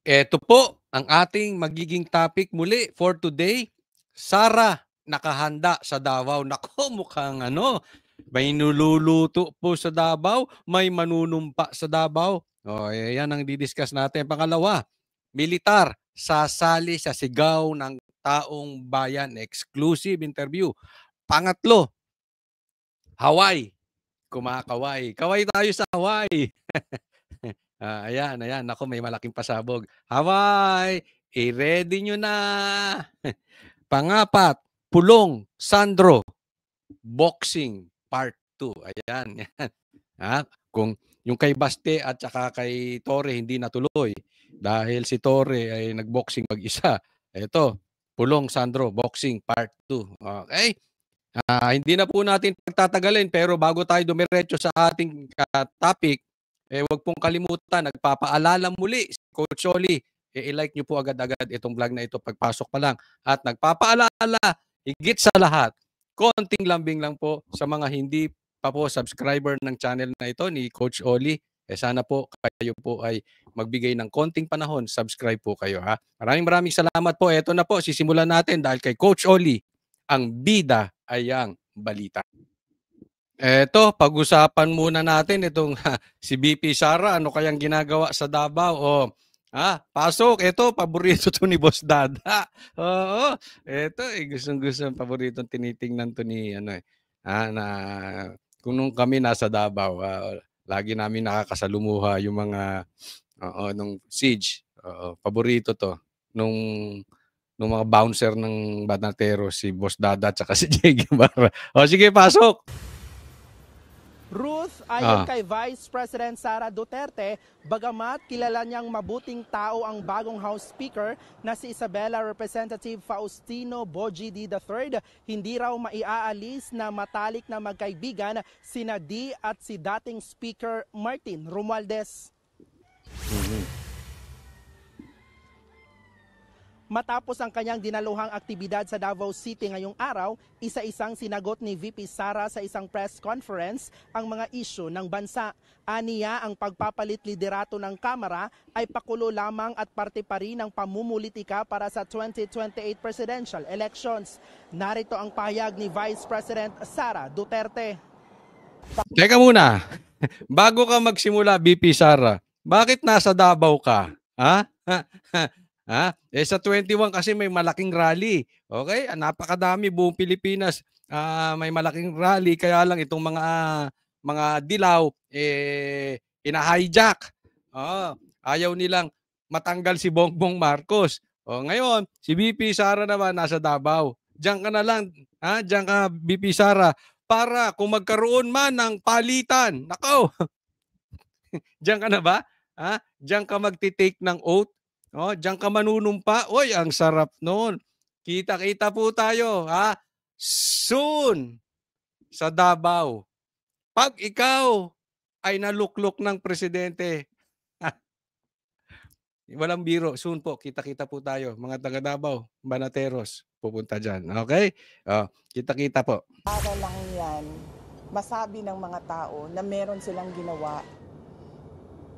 Eto po ang ating magiging topic muli for today. Sara, nakahanda sa Davao. Nako, mukhang may niluluto po sa Davao, may manunumpa sa Davao. Yan ang didiscuss natin. Pangalawa, militar, sasali sa sigaw ng taong bayan. Exclusive interview. Pangatlo, Hawaii, kumakaway. Kaway tayo sa Hawaii. Ayan. Naku, may malaking pasabog. Hawaii, i-ready nyo na. Pangapat, Pulong, Sandro, Boxing, Part 2. Ayan. Kung yung kay Baste at saka kay Torre hindi natuloy dahil si Torre ay nagboxing mag-isa. Ito, Pulong, Sandro, Boxing, Part 2. Okay? Hindi na po natin pagtatagalin pero bago tayo dumiretso sa ating topic, wag pong kalimutan, nagpapaalala muli si Coach Oli, i-like nyo po agad-agad itong vlog na ito pagpasok pa lang. At nagpapaalala, higit sa lahat, konting lambing lang po sa mga hindi pa po subscriber ng channel na ito ni Coach Oli. Sana po kayo po ay magbigay ng konting panahon, subscribe po kayo ha. Maraming salamat po. Ito na po, sisimulan natin dahil kay Coach Oli, ang bida ay ang balita. Eto, pag-usapan muna natin itong si BP Sara, ano kayang ginagawa sa Davao? Pasok. Ito, paborito to ni Boss Dada. Oo, ito, gustong-gusto, paborito tinitingnan to ni, na kung nung kami nasa Davao, lagi namin nakakasalumuha yung mga, nung siege. Paborito to. Nung mga bouncer ng Banatero, si Boss Dada at saka si Jay Guevara. Sige, pasok. Ruth, ayon kay Vice President Sara Duterte, bagamat kilala niyang mabuting tao ang bagong House Speaker na si Isabela Representative Faustino Bojidi III, hindi raw maiaalis na matalik na magkaibigan sina D at si dating Speaker Martin Romualdez. Matapos ang kanyang dinaluhang aktibidad sa Davao City ngayong araw, isa-isang sinagot ni VP Sara sa isang press conference ang mga isyu ng bansa. Aniya, ang pagpapalit liderato ng Kamara ay pakulo lamang at parte pa rin ng pamumulitika para sa 2028 presidential elections. Narito ang pahayag ni Vice President Sara Duterte. Teka muna, bago ka magsimula, VP Sara, bakit nasa Davao ka? Sa 21 kasi may malaking rally. Okay? Napakadami buong Pilipinas. May malaking rally kaya lang itong mga dilaw ina-hijack. Ayaw nilang matanggal si Bongbong Marcos. Ngayon, si BP Sara naman nasa Davao. Diyan ka na lang, diyan ka BP Sara para kung magkaroon man ng palitan. Nako. Diyan ka na ba? Diyan ka magti-take ng oath. Diyan ka manunumpa. Oy, ang sarap noon. Kita-kita po tayo, soon sa Davao. Pag ikaw ay naluklok ng presidente, walang biro, soon po, kita-kita po tayo. Mga taga Davao, Banateros, pupunta dyan. Okay? Kita-kita po. Para lang yan, masabi ng mga tao na meron silang ginawa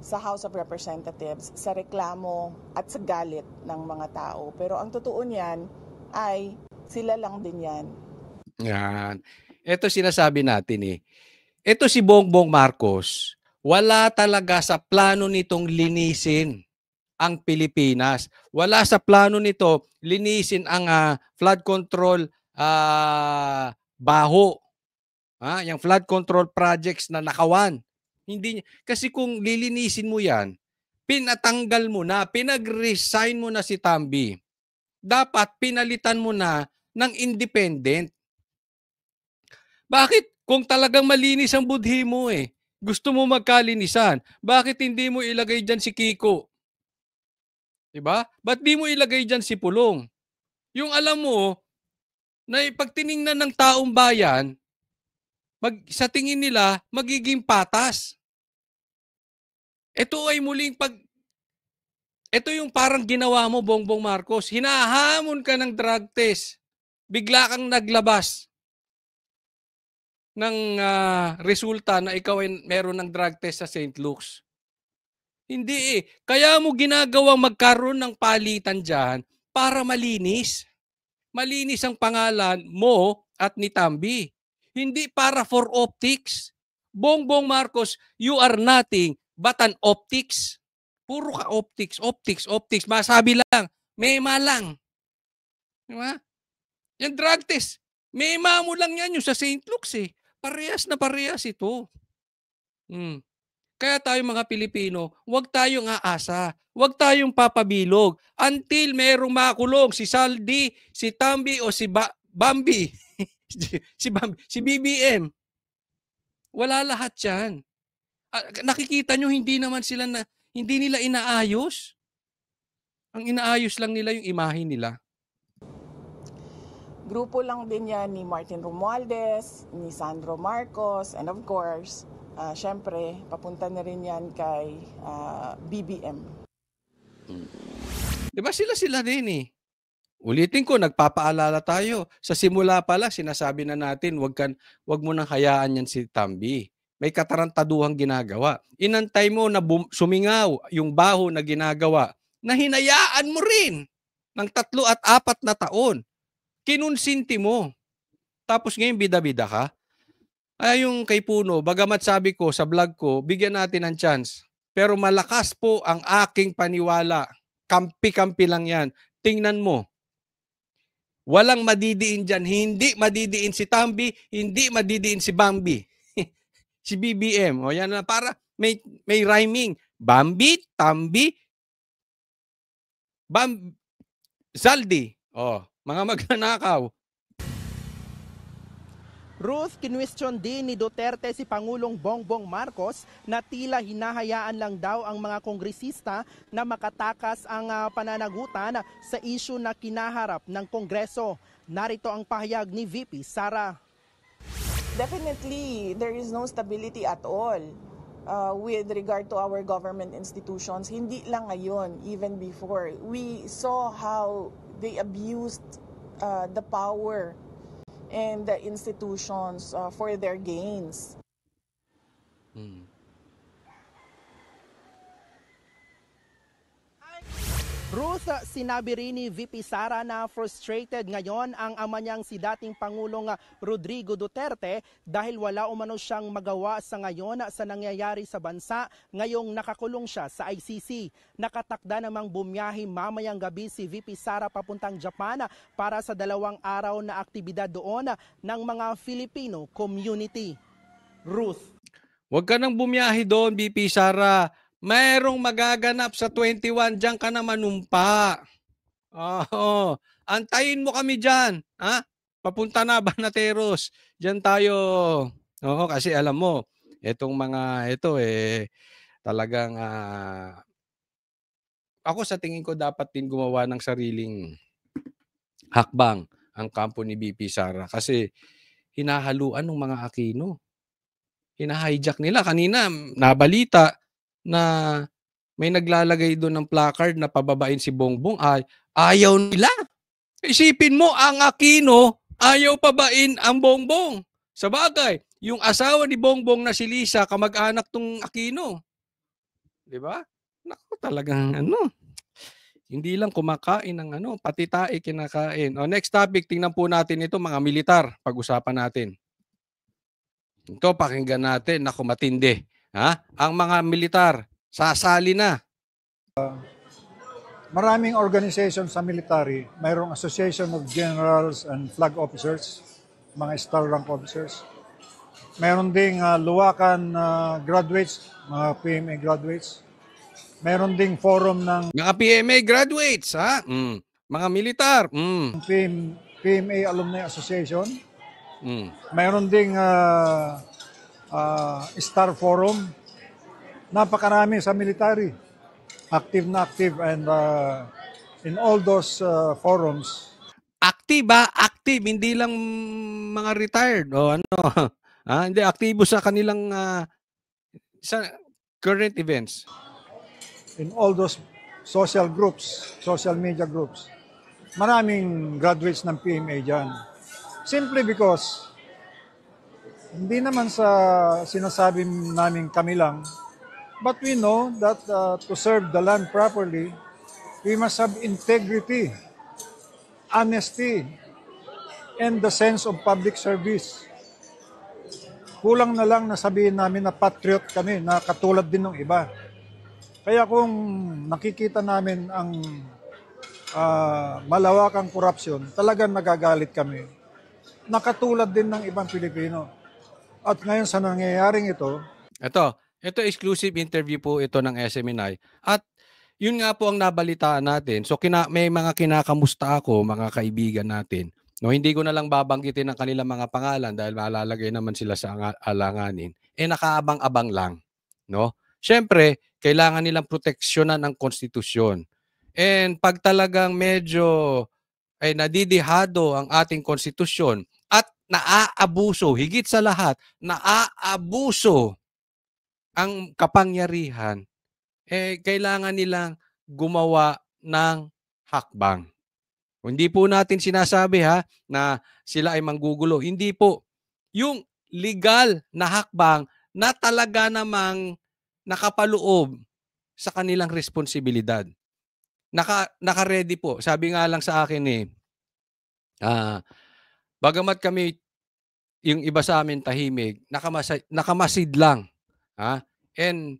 sa House of Representatives, sa reklamo at sa galit ng mga tao. Pero ang totoo niyan ay sila lang din yan. Yan. Ito sinasabi natin Ito si Bongbong Marcos, wala talaga sa plano nitong linisin ang Pilipinas. Wala sa plano nito linisin ang flood control baho. Yung flood control projects na nakawan. Hindi, kasi kung lilinisin mo yan, pinatanggal mo na, pinag-resign mo na si Tambi. Dapat pinalitan mo na ng independent. Bakit? Kung talagang malinis ang budhi mo gusto mo magkalinisan, bakit hindi mo ilagay dyan si Kiko? Diba? Ba't di mo ilagay dyan si Pulong? Yung alam mo, na pag tiningnan ng taong bayan, sa tingin nila, magiging patas. Ito ay muling ito yung parang ginawa mo, Bongbong Marcos. Hinahamon ka ng drug test. Bigla kang naglabas ng resulta na ikaw ay meron ng drug test sa St. Luke's. Hindi eh. Kaya mo ginagawang magkaroon ng palitan dyan para malinis. Malinis ang pangalan mo at ni Tambi. Hindi para for optics. Bongbong Marcos, you are nothing but an optics. Puro ka optics, optics, optics. Masabi lang, mema lang. Diba? Yung drug test, mema mo lang yan yung sa St. Luke's eh. Parehas na parehas ito. Kaya tayo mga Pilipino, huwag tayong aasa. Huwag tayong papabilog until merong makulong si Saldi, si Tambi o si Bambi. si BBM. Wala lahat yan. Nakikita nyo, hindi nila inaayos. Ang inaayos lang nila yung imahe nila. Grupo lang din yan ni Martin Romualdez, ni Sandro Marcos, and of course, syempre, papunta na rin yan kay BBM. Diba sila din eh. Ulitin ko, nagpapaalala tayo. Sa simula pa lang, sinasabi na natin, wag mo nang hayaan yan si Tambi. May katarantaduhang ginagawa. Inantay mo na sumingaw yung baho na ginagawa na hinayaan mo rin ng 3 at 4 na taon. Kinunsinti mo. Tapos ngayon bida-bida ka. Ay yung kay Puno, bagamat sabi ko sa vlog ko, bigyan natin ng chance. Pero malakas po ang aking paniwala. Kampi-kampi lang yan. Tingnan mo. Walang madidiin dyan. Hindi madidiin si Tambi, hindi madidiin si Bambi. Si BBM. O yan na, para may rhyming. Bambi, Tambi, Zaldi. O, mga magnanakaw. Ruth, kinwestiyon din ni Duterte si Pangulong Bongbong Marcos na tila hinahayaan lang daw ang mga kongresista na makatakas ang pananagutan sa issue na kinaharap ng Kongreso. Narito ang pahayag ni VP Sara. Definitely, there is no stability at all with regard to our government institutions. Hindi lang ngayon, even before. We saw how they abused the power and the institutions for their gains. Ruth, sinabi rin ni VP Sara na frustrated ngayon ang ama niyang si dating Pangulong Rodrigo Duterte dahil wala umano siyang magawa sa ngayon sa nangyayari sa bansa ngayong nakakulong siya sa ICC. Nakatakda namang bumiyahe mamayang gabi si VP Sara papuntang Japan para sa 2 araw na aktibidad doon ng mga Filipino community. Ruth. Huwag ka nang bumiyahe doon, VP Sara. Mayroong magaganap sa 21, diyan ka na manumpa. Oo. Antayin mo kami diyan, ha? Papunta na Banateros. Diyan tayo. Oo, kasi alam mo, itong mga ito talagang ako sa tingin ko dapat din gumawa ng sariling hakbang ang kampo ni VP Sara kasi hinahaluan ng mga Aquino. Hina-hijack nila. Kanina, nabalita na may naglalagay doon ng placard na pababain si Bongbong, ayaw nila. Isipin mo, ang Aquino, ayaw pabain ang Bongbong. Sabagay, yung asawa ni Bongbong na si Lisa, kamag-anak tong Aquino. Diba? Naku, talagang hindi lang kumakain ng pati tae kinakain. O, next topic, tingnan po natin ito, mga militar. Pag-usapan natin. Ito, pakinggan natin. Naku, matindi. Ang mga militar, sasali na. Maraming organization sa military, mayroong Association of Generals and Flag Officers, mga star rank officers. Mayroon ding luwakan graduates, mga PMA graduates. Mayroon ding forum ng mga PMA graduates, mga militar. PMA Alumni Association. Mayroon ding Star Forum. Napakarami sa military. Active na active and in all those forums. Active active, hindi lang mga retired o hindi aktibo sa kanilang sa current events. In all those social groups, social media groups. Maraming graduates ng PMA dyan. Simply because hindi naman sa sinasabi namin kami lang, But we know that to serve the land properly, we must have integrity, honesty, and the sense of public service. Kulang na lang na sabihin namin na patriot kami, na katulad din ng iba. Kaya kung nakikita namin ang malawakang korupsyon, talagang nagagalit kami. Nakatulad din ng ibang Pilipino. At ngayon sa nangyayaring ito, ito exclusive interview po ito ng SMNI. At yun nga po ang nabalitaan natin. So may mga kinakamusta ako, mga kaibigan natin. No, hindi ko na lang babanggitin ang kanilang mga pangalan dahil malalagay naman sila sa alanganin. Nakaabang-abang lang, no? Siyempre, kailangan nilang proteksyonan ang konstitusyon. And pag talagang medyo ay nadidihado ang ating konstitusyon at naaabuso, higit sa lahat, naaabuso ang kapangyarihan, kailangan nilang gumawa ng hakbang. Hindi po natin sinasabi na sila ay manggugulo. Hindi po. Yung legal na hakbang na talaga namang nakapaloob sa kanilang responsibilidad. Naka-ready po. Sabi nga lang sa akin bagamat kami, yung iba sa amin tahimik, nakamasid lang. And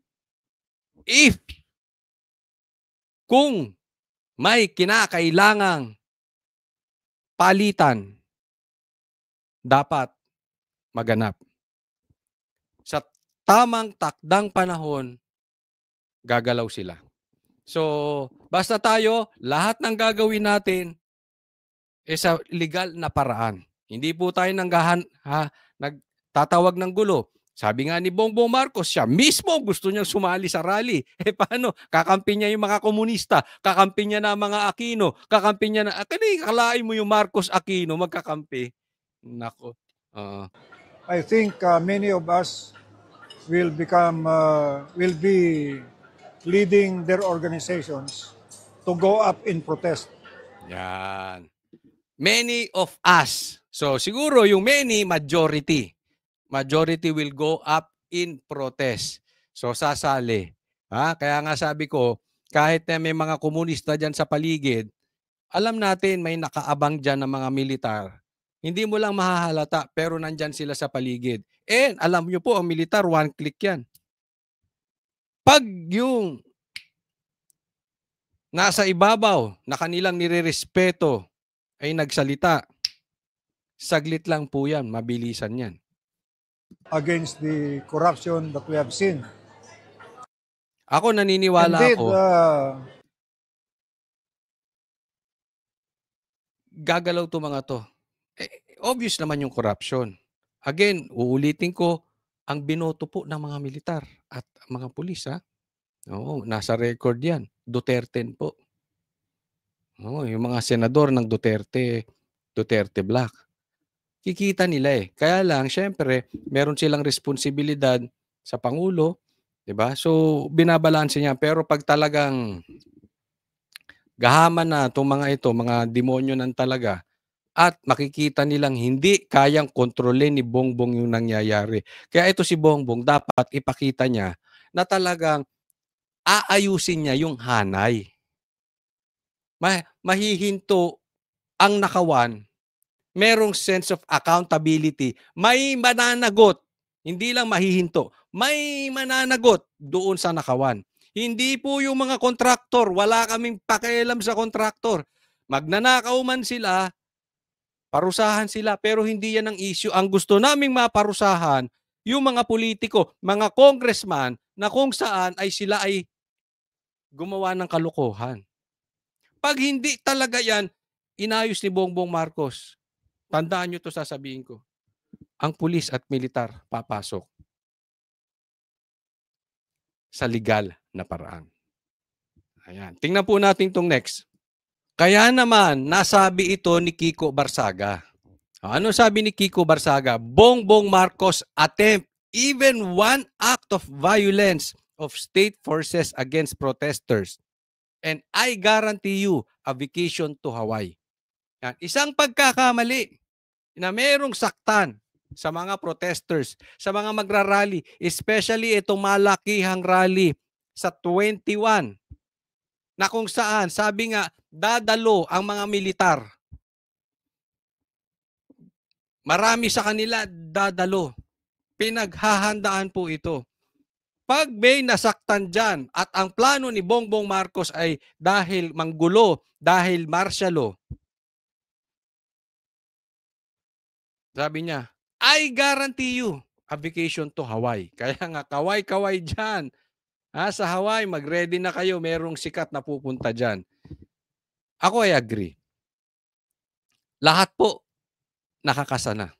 kung may kinakailangang palitan, dapat maganap. Sa tamang takdang panahon, gagalaw sila. So, basta tayo, lahat ng gagawin natin sa legal na paraan. Hindi po tayo nagtatawag ng gulo. Sabi nga ni Bongbong Marcos, siya mismo gusto niyang sumali sa rally. Paano? Kakampi niya yung mga komunista, kakampi niya na mga Aquino, kakampi niya na, kalain mo yung Marcos Aquino magkakampi. Nako. I think many of us will be leading their organizations to go up in protest. Yan. Many of us. So siguro yung many, majority will go up in protest. So sasali. Kaya nga sabi ko, kahit na may mga komunista dyan sa paligid, alam natin may nakaabang dyan ng mga militar. Hindi mo lang mahahalata pero nandyan sila sa paligid. And alam nyo po, ang militar, one click yan. Pag yung nasa ibabaw na kanilang nirerespeto ay nagsalita, saglit lang po yan, mabilisan yan. Against the corruption that we have seen. Ako naniniwala Indeed, ako, gagalaw to mga to. Obvious naman yung corruption. Again, uulitin ko, ang binoto po ng mga militar at mga pulis. Oo, nasa record yan. Duterte po. Oo, yung mga senador ng Duterte Black. Kikita nila Kaya lang, syempre, meron silang responsibilidad sa Pangulo, diba? So, binabalanse niya. Pero pag talagang gahaman na itong mga ito, mga demonyo nan talaga, at makikita nilang hindi kayang kontrolin ni Bongbong yung nangyayari. Kaya ito si Bongbong, dapat ipakita niya na talagang aayusin niya yung hanay. Mahihinto ang nakawan, merong sense of accountability, may mananagot, hindi lang mahihinto, may mananagot doon sa nakawan. Hindi po yung mga kontraktor, wala kaming pakialam sa kontraktor. Magnanakaw man sila, parusahan sila, pero hindi yan ang issue. Ang gusto naming maparusahan, yung mga politiko, mga congressman, na kung saan ay sila ay gumawa ng kalokohan. Pag hindi talaga yan, inayos ni Bongbong Marcos, tandaan nyo to, sasabihin ko. Ang pulis at militar papasok sa legal na paraan. Ayan. Tingnan po natin itong next. Kaya naman, nasabi ito ni Kiko Barsaga. Ano sabi ni Kiko Barsaga? Bongbong Marcos attempt even one act of violence of state forces against protesters. And I guarantee you a vacation to Hawaii. Yan. Isang pagkakamali na merong saktan sa mga protesters, sa mga magrarally, especially itong malakihang rally sa 21 na kung saan, sabi nga, dadalo ang mga militar. Marami sa kanila dadalo. Pinaghahandaan po ito. Pag may nasaktan dyan at ang plano ni Bongbong Marcos ay dahil manggulo, dahil martial law, sabi niya, I guarantee you a vacation to Hawaii. Kaya nga, kaway-kaway dyan. Sa Hawaii, mag-ready na kayo. Merong sikat na pupunta dyan. Ako ay agree. Lahat po nakakasana.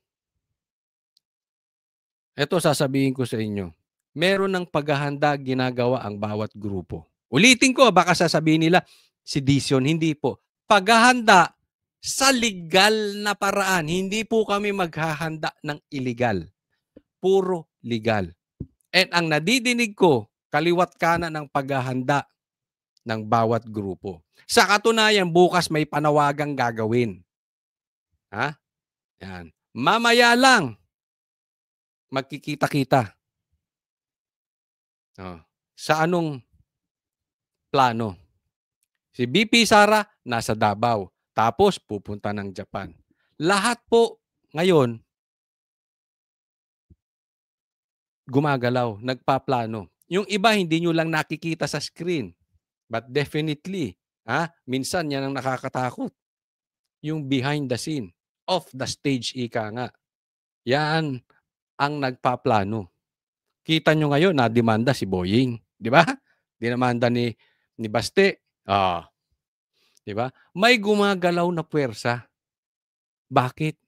Ito sasabihin ko sa inyo. Meron ng paghahanda ginagawa ang bawat grupo. Ulitin ko, baka sasabihin nila, sedition. Hindi po. Paghahanda sa legal na paraan. Hindi po kami maghahanda ng illegal. Puro legal. And ang nadidinig ko, kaliwat kanan ng paghahanda ng bawat grupo. Sa katunayan, bukas may panawagang gagawin. Yan. Mamaya lang, magkikita-kita. Sa anong plano? Si BP Sara nasa Davao, tapos pupunta ng Japan. Lahat po ngayon gumagalaw, nagpaplano. Yung iba hindi nyo lang nakikita sa screen. But definitely, minsan yan ang nakakatakot. Yung behind the scene, off the stage ika nga. Yan ang nagpaplano. Kita nyo ngayon, na-demanda si Boying. Di ba? Dinamanda ni Baste. Di ba? May gumagalaw na puwersa. Bakit?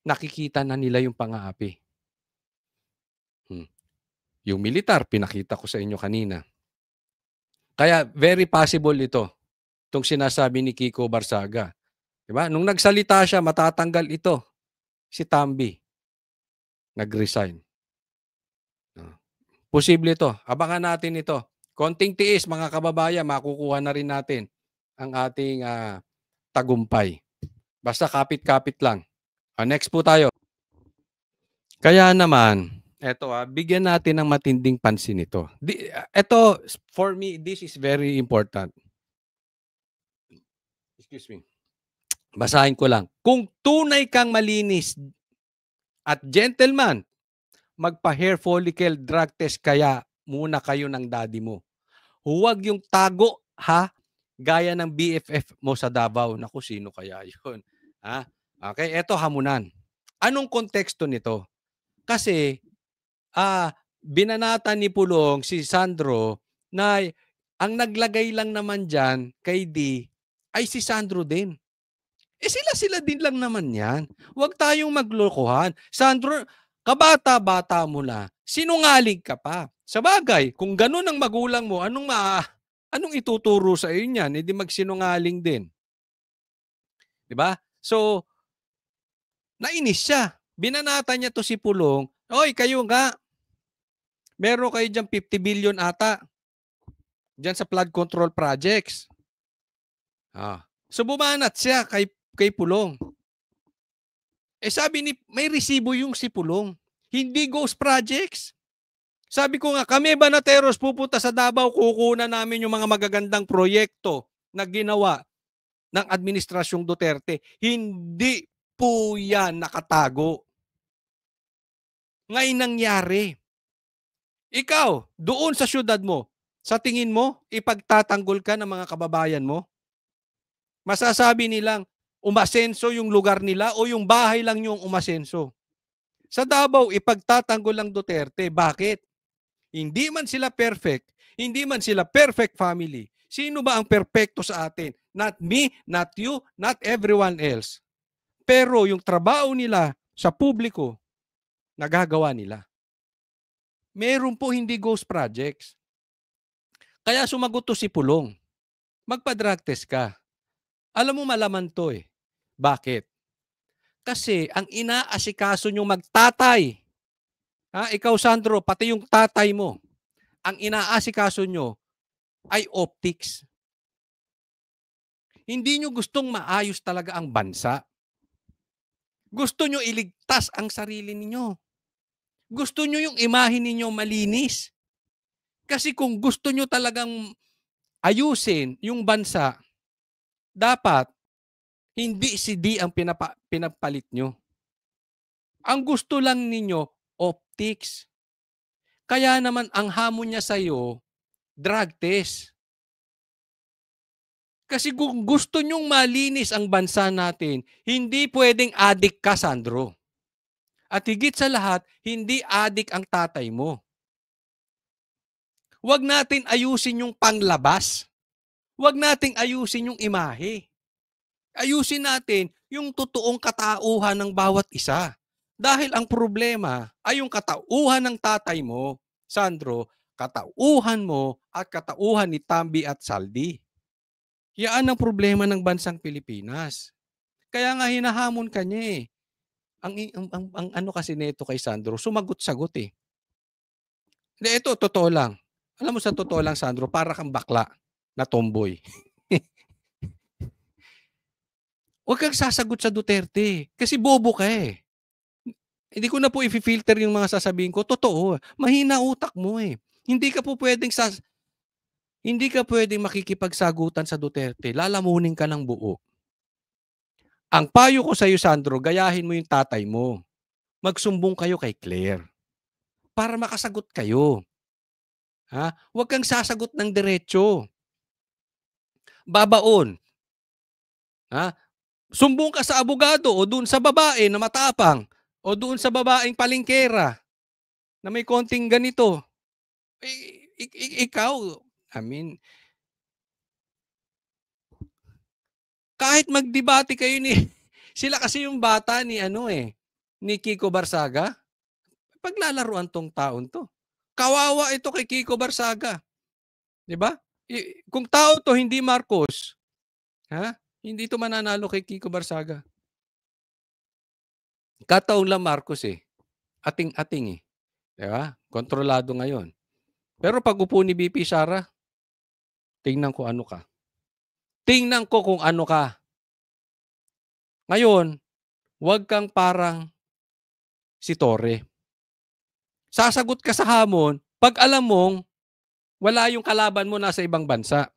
Nakikita na nila yung pang-aapi. Yung militar, pinakita ko sa inyo kanina. Kaya very possible ito. Itong sinasabi ni Kiko Barsaga. Diba? Nung nagsalita siya, matatanggal ito. Si Tambi. Nag-resign. Posible ito. Abangan natin ito. Konting tiis, mga kababayan, makukuha na rin natin ang ating tagumpay. Basta kapit-kapit lang. Next po tayo. Kaya naman, eto bigyan natin ng matinding pansin ito. Ito, for me, this is very important. Excuse me. Basahin ko lang. Kung tunay kang malinis at gentleman, magpa-hair follicle drug test kaya muna kayo ng daddy mo. Huwag yung tago, gaya ng BFF mo sa Davao. Naku, sino kaya yun? Okay, eto hamunan. Anong konteksto nito? Kasi, binanatan ni Pulong si Sandro na ang naglagay lang naman dyan kay D ay si Sandro din. Sila din lang naman yan. Huwag tayong maglokohan. Sandro, kabata-bata mo na, sinungaling ka pa. Sa bagay, kung ganun ang magulang mo, anong ituturo sa iyo niyan? Hindi magsinungaling din. Diba? So, nainis siya. Binanata niya to si Pulong. Oy, kayo nga, meron kayo dyan 50 billion ata. Dyan sa flood control projects. So, bumanat siya kay Pulong. Sabi may resibo yung si Pulong. Hindi ghost projects. Sabi ko nga, kami Banateros pupunta sa Davao, kukunan namin yung mga magagandang proyekto na ginawa ng Administrasyong Duterte. Hindi po yan nakatago. Ngayon nangyari. Ikaw, doon sa syudad mo, sa tingin mo, ipagtatanggol ka ng mga kababayan mo? Masasabi nilang, umasenso yung lugar nila o yung bahay lang yung umasenso. Sa Davao, ipagtatanggol lang Duterte. Bakit? Hindi man sila perfect. Hindi man sila perfect family. Sino ba ang perfecto sa atin? Not me, not you, not everyone else. Pero yung trabaho nila sa publiko, nagagawa nila. Meron po hindi ghost projects. Kaya sumagot to si Pulong. Magpa-drug test ka. Alam mo malaman to eh. Bakit? Kasi ang inaasikaso nyo magtatay. Ikaw Sandro, pati yung tatay mo. Ang inaasikaso nyo ay optics. Hindi nyo gustong maayos talaga ang bansa. Gusto nyo iligtas ang sarili ninyo. Gusto nyo yung imahe ninyo malinis. Kasi kung gusto nyo talagang ayusin yung bansa, dapat hindi si D ang pinapalit nyo. Ang gusto lang ninyo, optics. Kaya naman ang hamon niya sa'yo, drug test. Kasi kung gusto nyong malinis ang bansa natin, hindi pwedeng addict ka, Sandro. At higit sa lahat, hindi addict ang tatay mo. Huwag natin ayusin yung panglabas. Huwag natin ayusin yung imahe. Ayusin natin yung totoong katauhan ng bawat isa. Dahil ang problema ay yung katauhan ng tatay mo, Sandro, katauhan mo at katauhan ni Tambi at Saldi. Yan ang problema ng bansang Pilipinas. Kaya nga hinahamon ka niya eh. Ang ano kasi nito kay Sandro, sumagot-sagot eh. Hindi, ito, totoo lang. Alam mo sa totoo lang, Sandro, para kang bakla na tomboy. Huwag kang sasagot sa Duterte kasi bobo ka eh. Hindi ko na po i-filter yung mga sasabihin ko. Totoo. Mahina utak mo eh. Hindi ka pwedeng makikipagsagutan sa Duterte. Lalamunin ka ng buo. Ang payo ko sa iyo, Sandro, gayahin mo yung tatay mo. Magsumbong kayo kay Claire para makasagot kayo. Ha? Huwag kang sasagot ng diretso. Babaon. Ha? Sumbong ka sa abogado o doon sa babae na matapang o doon sa babaeng palingkera na may konting ganito. Ikaw, kahit magdebate kayo sila kasi yung bata ni Kiko Barsaga. Paglalaruan tong taon to. Kawawa ito kay Kiko Barsaga. 'Di ba? Kung tao to hindi Marcos, hindi to mananalo kay Kiko Barsaga. Kataon lang Marcos eh. Ating-ating eh. 'Di ba? Kontrolado ngayon. Pero pag upo ni BP Sara, tingnan ko ano ka. Tingnan ko kung ano ka. Ngayon, huwag kang parang si Torre. Sasagot ka sa hamon pag alam mong wala yung kalaban mo nasa ibang bansa.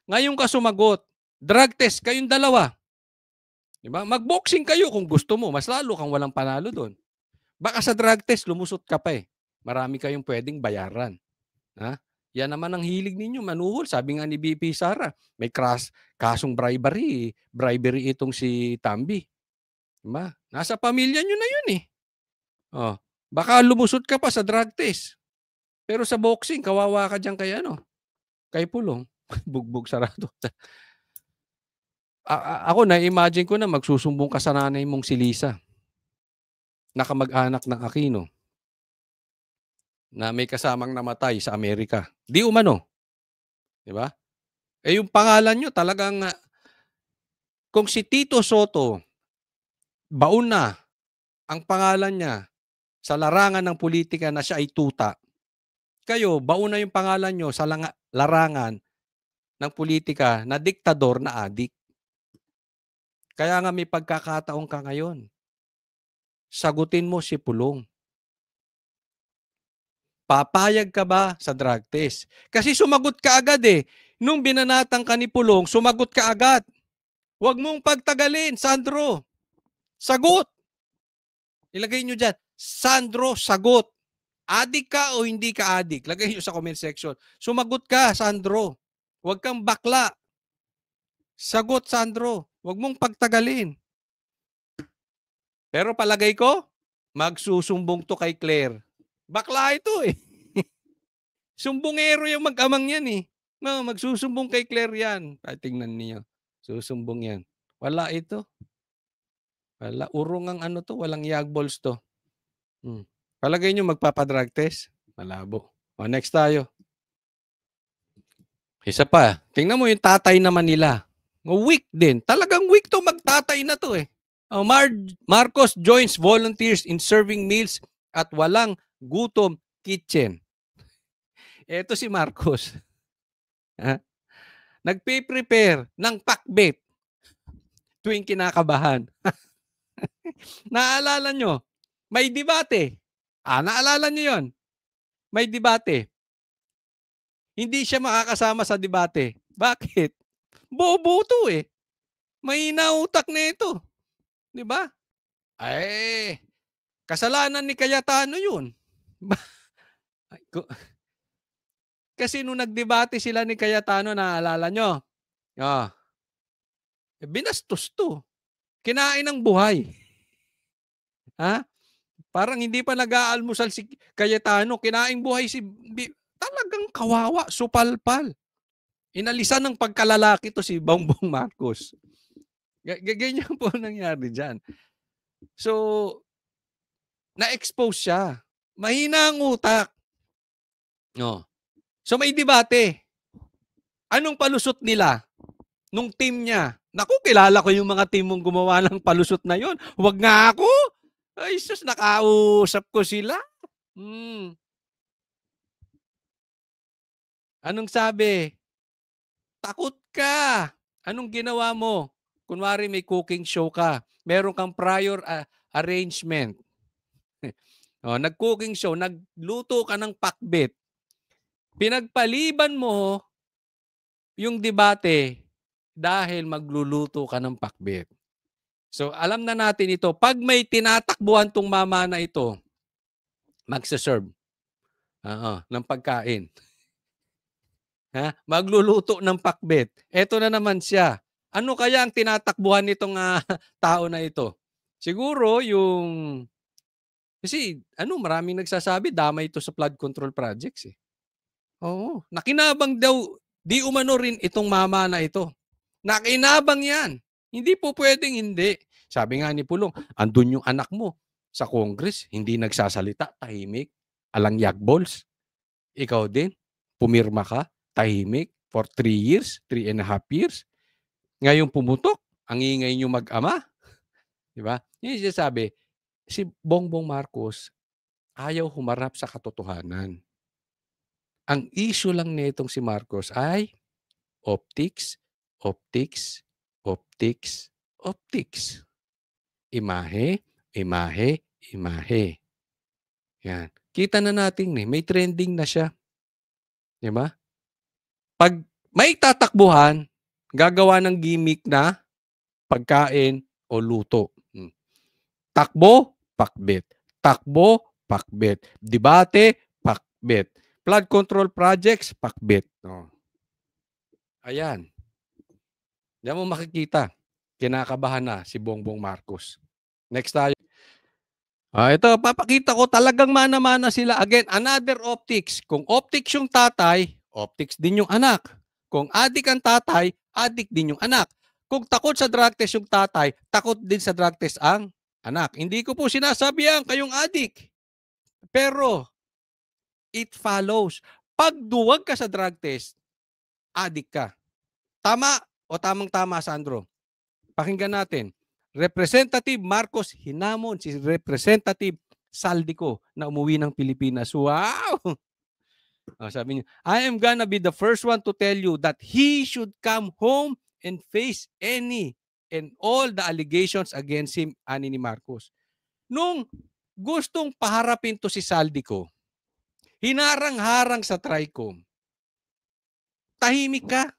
Ngayon ka sumagot, drug test kayong dalawa. Diba? Mag-boxing kayo kung gusto mo. Mas lalo kang walang panalo doon. Baka sa drug test, lumusot ka pa eh. Marami kayong pwedeng bayaran. Ha? Yan naman ang hilig ninyo, manuhol. Sabi nga ni BP Sara, may kasong bribery. Bribery itong si Tambi. Diba? Nasa pamilya nyo na yun eh. Oh, baka lumusot ka pa sa drug test. Pero sa boxing, kawawa ka dyan kay Pulong. Bugbog sarado. Ako na-imagine ko na magsusumbong ka sa nanay mong si Lisa. Nakamag-anak ng Aquino. Na may kasamang namatay sa Amerika. Di umano. Di ba? Eh yung pangalan nyo talagang, kung si Tito Soto, baon na ang pangalan niya sa larangan ng politika na siya ay tuta, kayo, baon na yung pangalan nyo sa larangan ng politika na diktador na adik. Kaya nga may pagkakataon ka ngayon. Sagutin mo si Pulong. Papayag ka ba sa drug test? Kasi sumagot ka agad eh. Nung binanatang ka ni Pulong, sumagot ka agad. Huwag mong pagtagalin, Sandro. Sagot. Ilagay nyo dyan, Sandro, sagot. Adik ka o hindi ka adik? Lagay nyo sa comment section. Sumagot ka, Sandro. Huwag kang bakla. Sagot, Sandro. Huwag mong pagtagalin. Pero palagay ko, magsusumbong to kay Claire. Bakla ito eh. Sumbongero yung mag-amang yan eh. Magsusumbong kay Claire yan. Tingnan niyo. Susumbong yan. Wala ito. Wala. Urong ang to. Walang yagballs to. Palagay nyo magpapadrug test? Malabo. O, next tayo. Isa pa. Tingnan mo yung tatay naman nila. Weak din. Talagang weak to. Magtatay na to eh. Marcos joins volunteers in serving meals at walang gutom kitchen. Eto si Marcos. Nagpe-prepare ng pakbet tuwing kinakabahan. Naaalala nyo? May debate. Naalala nyo yon? May debate. Hindi siya makakasama sa debate. Bakit? Bobo to eh. Mahina utak na ito. Di ba? Kasalanan ni Cayetano yun. Kasi nung nagdebate sila ni Cayetano, naaalala nyo? Binastos to. Kinain ng buhay. Ha? Parang hindi pa nag-aalmusal si Cayetano. Kinain buhay talagang kawawa, supalpal. Inalisan ng pagkalalaki to si Bongbong Marcos. Ganyan po nangyari dyan. So, na-expose siya. Mahina ang utak. No. So, may debate. Anong palusot nila? Nung team niya. Naku, kilala ko yung mga team mong gumawa ng palusot na yon. Huwag nga ako. Ay, sus, nakausap ko sila. Anong sabi? Takot ka. Anong ginawa mo? Kunwari may cooking show ka. Meron kang prior arrangement. Nag-cooking show. Nagluto ka ng pakbet. Pinagpaliban mo yung debate dahil magluluto ka ng pakbet. So, alam na natin ito. Pag may tinatakbuhan tong mama na ito, magsaserve ng pagkain. Magluluto ng pakbet. Ito na naman siya. Ano kaya ang tinatakbuhan nitong tao na ito? Siguro yung... Kasi maraming nagsasabi, damay ito sa flood control projects eh. Oo. Nakinabang daw, di umano rin itong mama na ito. Nakinabang yan. Hindi po pwedeng hindi. Sabi nga ni Pulong, andun yung anak mo sa Congress, hindi nagsasalita, tahimik, alangyag balls. Ikaw din, pumirma ka, tahimik, for 3 years, 3.5 years. Ngayon pumutok, ang ingay nyo mag-ama. Diba? Yung sabi, si Bongbong Marcos, ayaw humarap sa katotohanan. Ang issue lang nitong si Marcos ay optics, optics, optics, optics. Imahe, imahe, imahe. Yan. Kita na natin may trending na siya. Diba? Pag may tatakbuhan, gagawa ng gimmick na pagkain o luto. Takbo, pakbet. Takbo, pakbet. Debate, pakbet. Flood control projects, pakbet. Ayan. Diyan mo makikita. Kinakabahan na si Bongbong Marcos. Next tayo. Ito, papakita ko talagang mana-mana sila. Again, another optics. Kung optics yung tatay, optics din yung anak. Kung adik ang tatay, adik din yung anak. Kung takot sa drug test yung tatay, takot din sa drug test ang anak. Hindi ko po sinasabihan kayong adik. Pero, it follows. Pag duwag ka sa drug test, adik ka. Tama o tamang-tama, Sandro? Pakinggan natin. Representative Marcos hinamon si Representative Saldico na umuwi ng Pilipinas. Wow! Sabi niya, I am gonna be the first one to tell you that he should come home and face any and all the allegations against him, ani ni Marcos. Nung gustong paharapin to si Saldico, hinarang-harang sa TRICOM. Tahimik ka.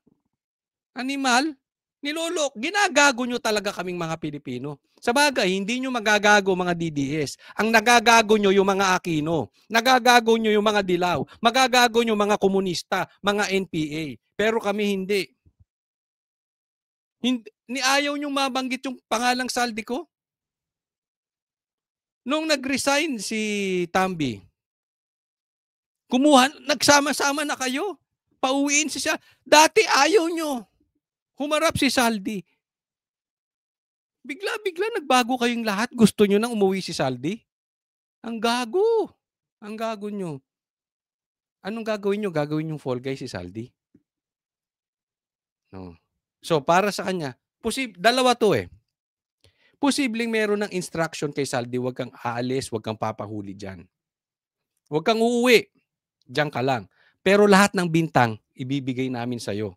Animal. Nilolok. Ginagago nyo talaga kaming mga Pilipino. Sa bagay, hindi nyo magagago mga DDS. Ang nagagago nyo yung mga Aquino. Nagagago nyo yung mga Dilaw. Magagago nyo mga komunista, mga NPA. Pero kami hindi. Ayaw nyo mabanggit yung pangalang Saldico? Nung nag-resign si Tambi, nagsama-sama na kayo. Pauwiin siya. Dati ayaw nyo. Humarap si Saldi. Bigla-bigla nagbago kayong lahat. Gusto nyo nang umuwi si Saldi? Ang gago. Ang gago nyo. Anong gagawin nyo? Gagawin yung fall guy si Saldi? No. So, para sa kanya, dalawa to eh. Posibleng meron ng instruction kay Saldi, huwag kang aalis, huwag kang papahuli dyan. Huwag kang uuwi. Diyan ka lang. Pero lahat ng bintang, ibibigay namin sa'yo.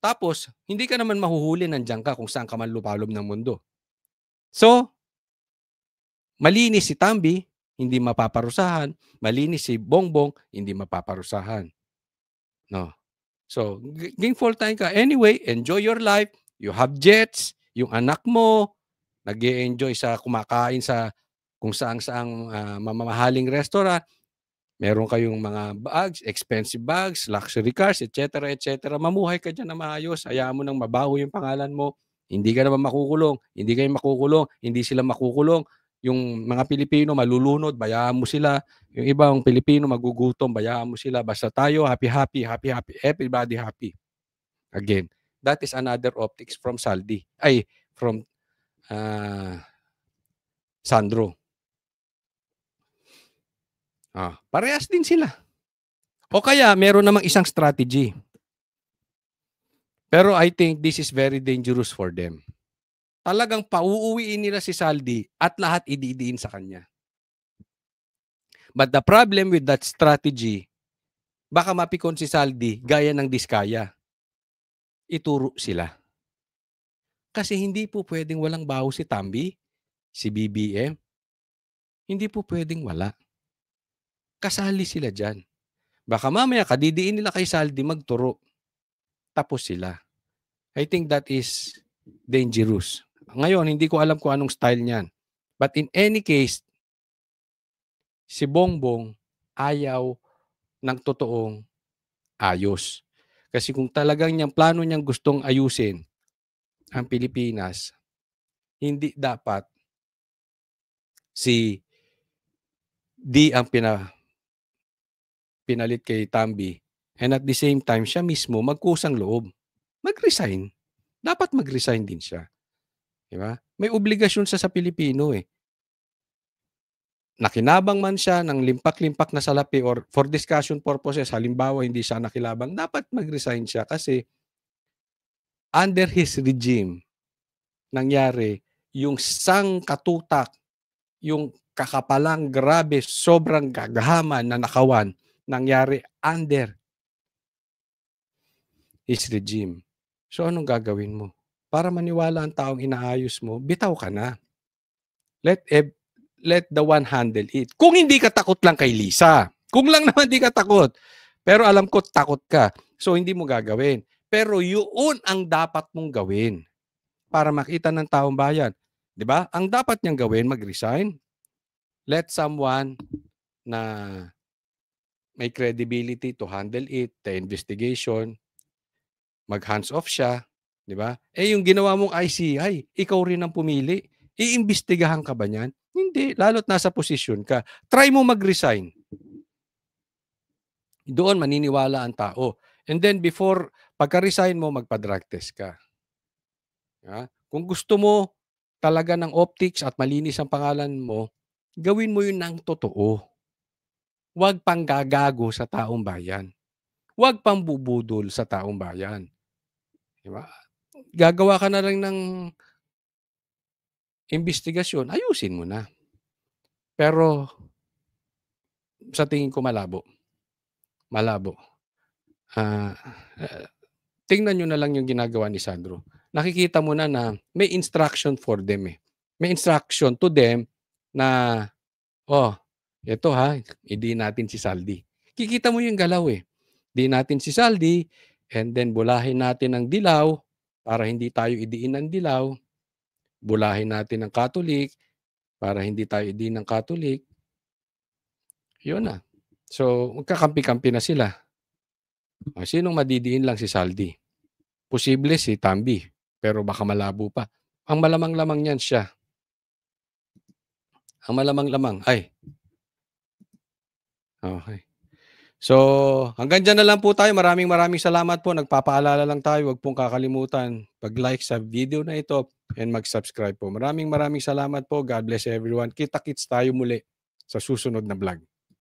Tapos, hindi ka naman mahuhuli, nandiyan ka kung saan ka man lupalom ng mundo. So, malinis si Tambi, hindi mapaparusahan. Malinis si Bongbong, hindi mapaparusahan. No. So, gainful time ka. Anyway, enjoy your life. You have jets. Yung anak mo, nag-e-enjoy sa kumakain sa kung saang-saang mamamahaling restaurant. Meron kayong mga bags, expensive bags, luxury cars, etc. etc. Mamuhay ka dyan na maayos. Hayaan mo nang mabaho yung pangalan mo. Hindi ka naman makukulong. Hindi kayo makukulong. Hindi sila makukulong. Yung mga Pilipino malulunod, bayaan mo sila. Yung ibang Pilipino magugutom, bayaan mo sila. Basta tayo, happy, happy, happy, happy. Everybody happy. Again, that is another optics from Saldi. Ay, from Sandro. Parehas din sila. O kaya, meron namang isang strategy. Pero I think this is very dangerous for them. Talagang pauuwiin nila si Saldi at lahat ididiin sa kanya. But the problem with that strategy, baka mapikon si Saldi gaya ng Diskaya. Ituro sila. Kasi hindi po pwedeng walang baho si Tambi, si BBM. Hindi po pwedeng wala. Kasali sila dyan. Baka mamaya kadidiin nila kay Saldi magturo. Tapos sila. I think that is dangerous. Ngayon, hindi ko alam kung anong style niyan. But in any case, si Bongbong ayaw ng totoong ayos. Kasi kung talagang niyang plano niyang gustong ayusin ang Pilipinas, hindi dapat si D ang pinalit kay Tambi, and at the same time, siya mismo magkusang loob. Mag-resign. Dapat mag-resign din siya. Diba? May obligasyon siya sa Pilipino eh. Nakinabang man siya ng limpak-limpak na salapi or for discussion purposes, halimbawa hindi siya nakilabang, dapat mag-resign siya kasi under his regime, nangyari yung sangkatutak, yung kakapalang grabe, sobrang gagahaman na nakawan, nangyari under his regime. So anong gagawin mo? Para maniwala ang taong inaayos mo, bitaw ka na. Let the one handle it. Kung hindi ka takot lang kay Lisa. Kung lang naman hindi ka takot. Pero alam ko takot ka. So hindi mo gagawin. Pero yun ang dapat mong gawin para makita ng taong bayan. 'Di ba? Ang dapat niyang gawin, mag-resign. Let someone na may credibility to handle it, the investigation, mag-hands off siya. 'Di ba? Yung ginawa mong ICI, ikaw rin ang pumili. Iimbestigahan ka ba niyan? Hindi, lalo't nasa posisyon ka. Try mo mag-resign. Doon maniniwala ang tao. And then before, pagka-resign mo, magpa-drug test ka. Ya? Kung gusto mo talaga ng optics at malinis ang pangalan mo, gawin mo yun ng totoo. Huwag pang gagago sa taong bayan. Huwag pang bubudol sa taong bayan. Diba? Gagawa ka na lang ng investigasyon, ayusin mo na. Pero sa tingin ko malabo. Malabo. Tingnan nyo na lang yung ginagawa ni Sandro. Nakikita mo na may instruction for them eh. May instruction to them na, ito idiin natin si Saldi. Kikita mo yung galaw eh. Idiin natin si Saldi and then bulahin natin ang Dilaw para hindi tayo idiin ng Dilaw. Bulahin natin ang Catholic para hindi tayo idiin ng Catholic. Yun na. So, magkakampi-kampi na sila. Sinong madidiin lang si Saldi? Posible si Tambi, pero baka malabo pa. Ang malamang-lamang niyan siya. Ang malamang-lamang ay. Okay. So, hanggang dyan na lang po tayo. Maraming salamat po. Nagpapaalala lang tayo. Huwag pong kakalimutan pag-like sa video na ito and mag-subscribe po. Maraming salamat po. God bless everyone. Kita-kits tayo muli sa susunod na vlog.